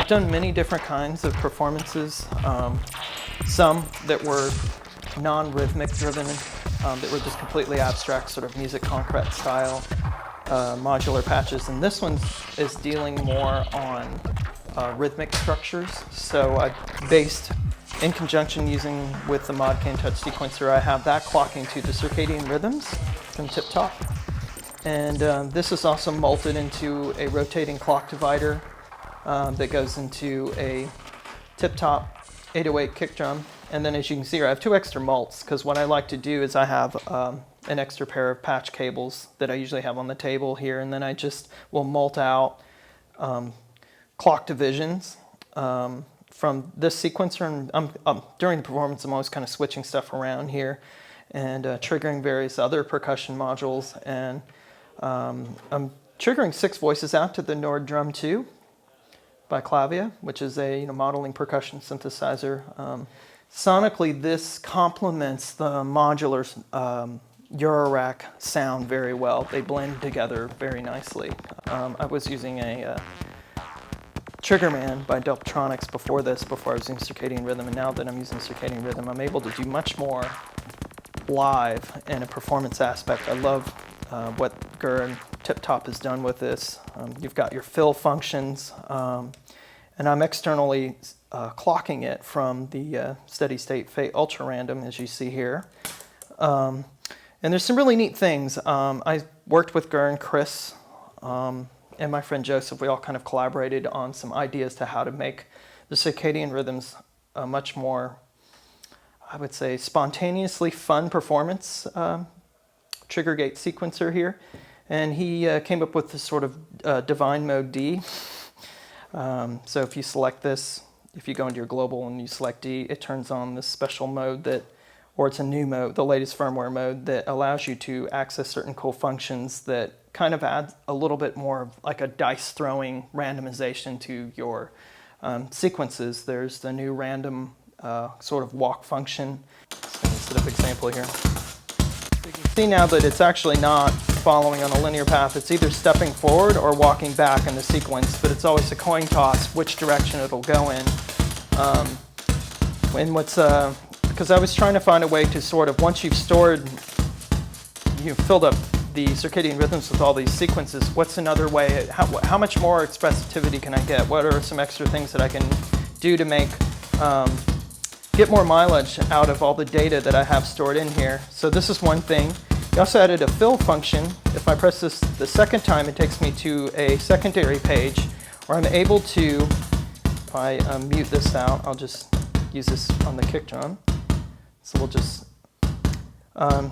I've done many different kinds of performances, some that were non-rhythmic driven, that were just completely abstract, sort of music concrete style modular patches, and this one is dealing more on rhythmic structures. So I based, in conjunction with the Modcane Touch sequencer, I have that clocking to the Circadian Rhythms from Tip Top. And this is also molted into a rotating clock divider that goes into a Tip Top 808 kick drum. And then as you can see here, I have 2 extra mults, because what I like to do is I have an extra pair of patch cables that I usually have on the table here, and then I just will mult out clock divisions from this sequencer. And during the performance, I'm always kind of switching stuff around here and triggering various other percussion modules. And I'm triggering 6 voices out to the Nord Drum 2 by Clavia, which is a modeling percussion synthesizer. Sonically, this complements the modular Eurorack sound very well. They blend together very nicely. I was using a Triggerman by Delptronics before this, before I was using Circadian Rhythm, and now that I'm using Circadian Rhythm, I'm able to do much more live in a performance aspect. I love what Gur and Tip Top has done with this. You've got your fill functions, and I'm externally clocking it from the Steady State Fate Ultra Random, as you see here. And there's some really neat things. I worked with Gur and Chris and my friend Joseph. We all kind of collaborated on some ideas to how to make the Circadian Rhythms a much more, I would say, spontaneously fun performance trigger gate sequencer here. And he came up with this sort of Devine mode D. So if you select this, if you go into your global and you select D, it turns on this special mode or it's a new mode, the latest firmware mode, that allows you to access certain cool functions that kind of add a little bit more of like a dice throwing randomization to your sequences. There's the new random sort of walk function. Let me set up an example here. So you can see now that it's actually not following on a linear path. It's either stepping forward or walking back in the sequence, but it's always a coin toss which direction it'll go in. Because I was trying to find a way to sort of, once you've filled up the Circadian Rhythms with all these sequences, what's another way, how much more expressivity can I get? What are some extra things that I can do to get more mileage out of all the data that I have stored in here? So this is one thing. We also added a fill function. If I press this the second time, it takes me to a secondary page where I'm able to, if I mute this out, I'll just use this on the kick drum. So we'll just,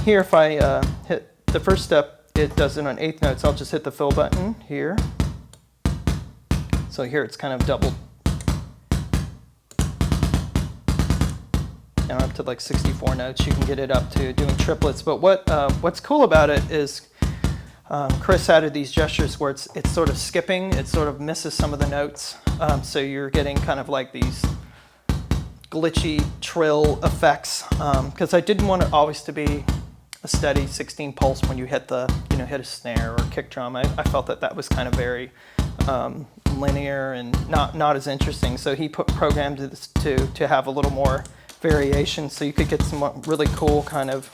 here if I hit the first step, it does it on 8th notes. I'll just hit the fill button here. So here it's kind of doubled. Now up to like 64 notes. You can get it up to doing triplets. But what's cool about it is Chris added these gestures where it's sort of skipping. It sort of misses some of the notes. So you're getting kind of like these glitchy trill effects, because I didn't want it always to be a steady 16 pulse when you hit hit a snare or a kick drum. I felt that was kind of very linear and not as interesting. So he programmed this to have a little more variation, so you could get some really cool kind of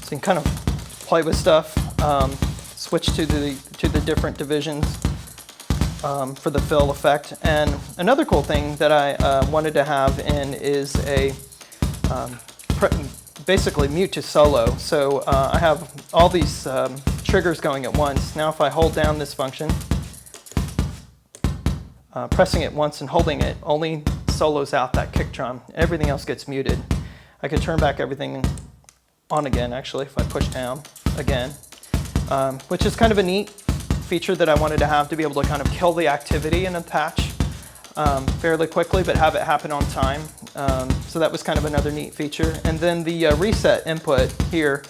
so you can kind of play with stuff. Switch to the different divisions for the fill effect. And another cool thing that I wanted to have in is a basically mute to solo. So I have all these triggers going at once. Now if I hold down this function, pressing it once and holding it only solos out that kick drum. Everything else gets muted. I could turn back everything on again, actually, if I push down again. Which is kind of a neat feature that I wanted to have, to be able to kind of kill the activity in a patch fairly quickly, but have it happen on time. So that was kind of another neat feature. And then the reset input here,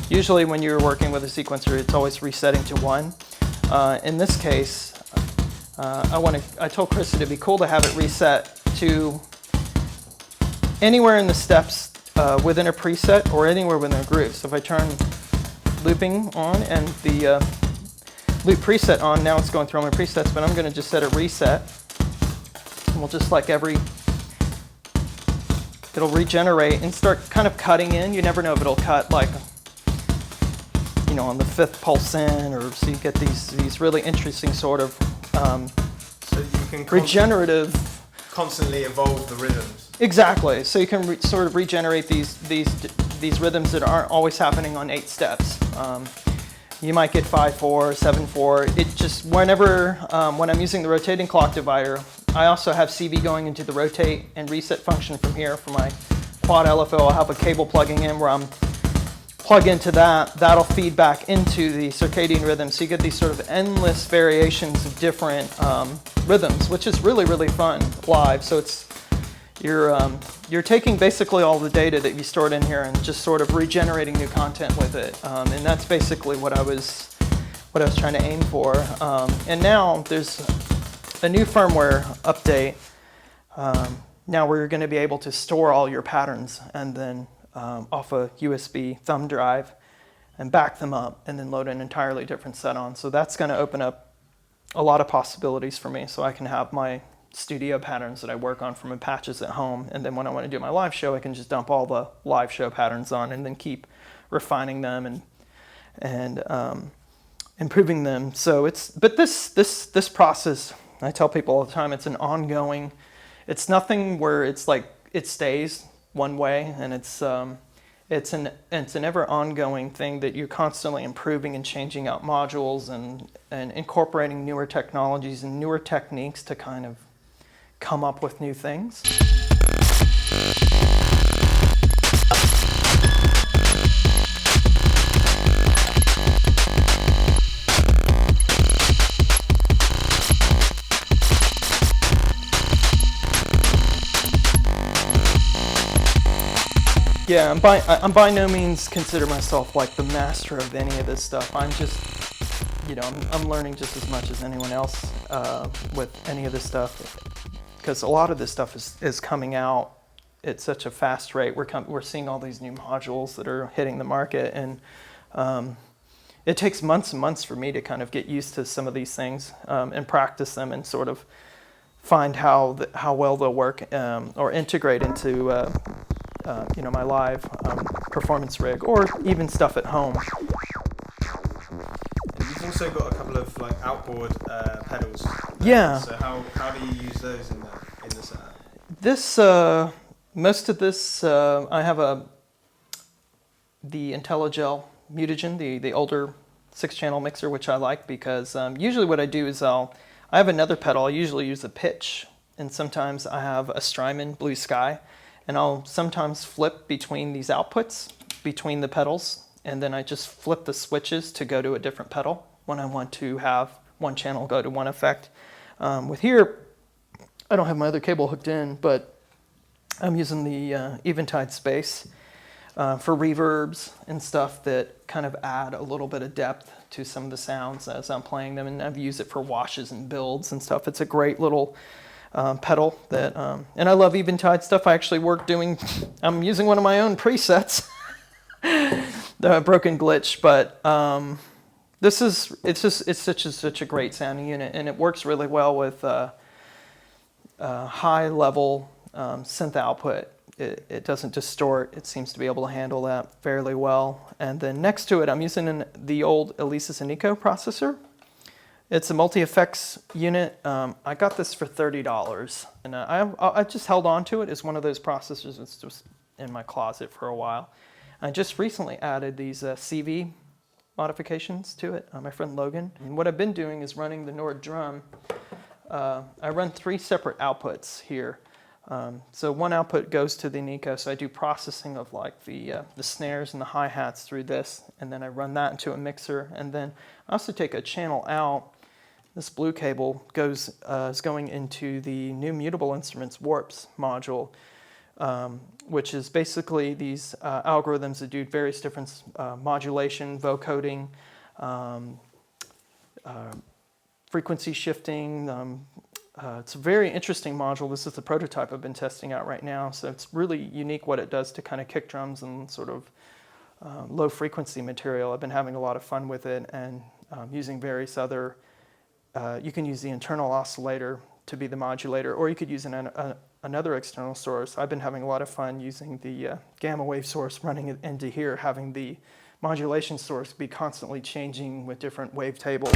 usually when you're working with a sequencer, it's always resetting to 1. In this case, I told Chris it'd be cool to have it reset to anywhere in the steps within a preset or anywhere within a groove. So if I turn looping on and the loop preset on, now it's going through all my presets, but I'm going to just set a reset. And we'll just like it'll regenerate and start kind of cutting in. You never know if it'll cut like, you know, on the 5th pulse in, or so you get these really interesting sort of so you can regenerative, constantly evolve the rhythms. Exactly. So you can sort of regenerate these rhythms that aren't always happening on 8 steps. You might get 5/4, 7/4. It just whenever when I'm using the rotating clock divider, I also have CV going into the rotate and reset function from here for my quad LFO. I'll have a cable plugging in where I'm plug into that. That'll feed back into the circadian rhythm. So you get these sort of endless variations of different rhythms, which is really, really fun live. So it's you're taking basically all the data that you stored in here and just sort of regenerating new content with it. And that's basically what I was trying to aim for. And now there's a new firmware update. Now we're going to be able to store all your patterns and then off a USB thumb drive and back them up and then load an entirely different set on. So that's going to open up a lot of possibilities for me. So I can have my studio patterns that I work on from patches at home, and then when I want to do my live show, I can just dump all the live show patterns on and then keep refining them and improving them. So but this process, I tell people all the time, it's an ongoing. It's nothing where it's like it stays one way, and it's an ever ongoing thing that you're constantly improving and changing out modules and incorporating newer technologies and newer techniques to kind of come up with new things. Yeah, I'm by no means consider myself like the master of any of this stuff. I'm just, you know, I'm learning just as much as anyone else with any of this stuff, because a lot of this stuff is coming out at such a fast rate. We're seeing all these new modules that are hitting the market, and it takes months and months for me to kind of get used to some of these things and practice them and sort of find how well they'll work or integrate into you know, my live performance rig or even stuff at home. You've also got a couple of like outboard pedals. Yeah. So how do you use those in the setup? This most of this I have the IntelliGel Mutagen, the older 6-channel mixer, which I like because usually what I do is I have another pedal. I usually use a pitch, and sometimes I have a Strymon Blue Sky, and I'll sometimes flip between these outputs between the pedals, and then I just flip the switches to go to a different pedal when I want to have one channel go to one effect. With here, I don't have my other cable hooked in, but I'm using the Eventide Space for reverbs and stuff that kind of add a little bit of depth to some of the sounds as I'm playing them, and I've used it for washes and builds and stuff. It's a great little pedal that, and I love Eventide stuff. I actually I'm using one of my own presets, the Broken Glitch, but it's such a great sounding unit, and it works really well with high level synth output. It doesn't distort. It seems to be able to handle that fairly well. And then next to it, I'm using the old Alesis and Nico processor. It's a multi-effects unit. I got this for $30, and I just held on to it as one of those processors that's just in my closet for a while. I just recently added these CV modifications to it, my friend Logan. And what I've been doing is running the Nord drum. I run 3 separate outputs here. So one output goes to the Nico, so I do processing of like the snares and the hi-hats through this, and then I run that into a mixer, and then I also take a channel out. This blue cable is going into the new Mutable Instruments Warps module, which is basically these algorithms that do various different modulation, vocoding, frequency shifting, it's a very interesting module. This is the prototype I've been testing out right now. So it's really unique what it does to kind of kick drums and sort of low frequency material. I've been having a lot of fun with it, and using various other, you can use the internal oscillator to be the modulator, or you could use another external source. I've been having a lot of fun using the gamma wave source running it into here, having the modulation source be constantly changing with different wave tables.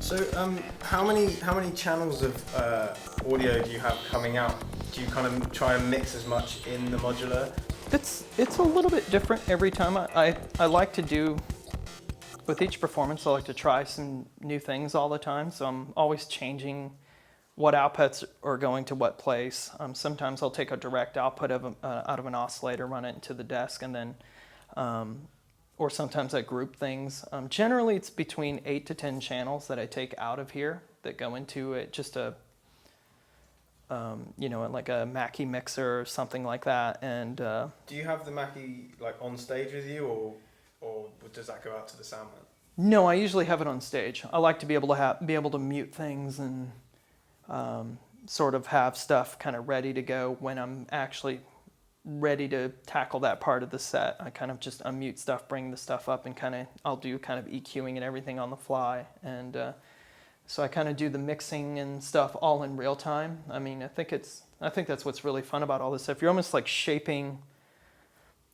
So, how many channels of audio do you have coming out? Do you kind of try and mix as much in the modular? It's a little bit different every time. I like to do, with each performance, I like to try some new things all the time. So I'm always changing what outputs are going to what place. Sometimes I'll take a direct output of out of an oscillator, run it into the desk, and then, or sometimes I group things. Generally, it's between 8 to 10 channels that I take out of here that go into it, just a, you know, like a Mackie mixer or something like that. And do you have the Mackie like on stage with you, or does that go out to the sound man? No, I usually have it on stage. I like to be able to mute things and sort of have stuff kind of ready to go when I'm actually ready to tackle that part of the set. I kind of just unmute stuff, bring the stuff up, and I'll do kind of EQing and everything on the fly. And so I kind of do the mixing and stuff all in real time. I mean, I think that's what's really fun about all this stuff. You're almost like shaping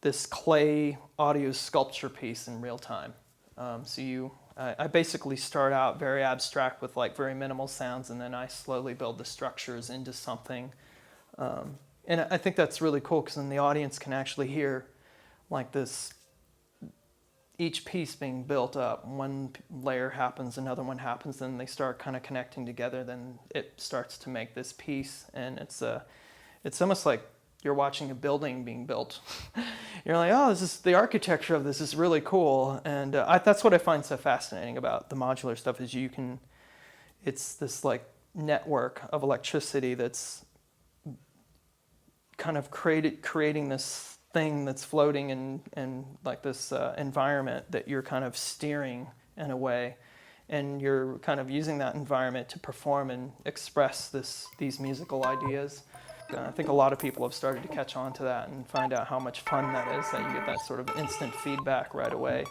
this clay audio sculpture piece in real time. I basically start out very abstract with like very minimal sounds, and then I slowly build the structures into something. And I think that's really cool, because then the audience can actually hear like this, each piece being built up. One layer happens, another one happens, then they start kind of connecting together, then it starts to make this piece. And it's almost like you're watching a building being built. You're like, oh, the architecture of this is really cool. And that's what I find so fascinating about the modular stuff, is it's this like network of electricity that's kind of creating this thing that's floating in like this environment that you're kind of steering in a way, and you're kind of using that environment to perform and express these musical ideas. I think a lot of people have started to catch on to that and find out how much fun that is, that you get that sort of instant feedback right away.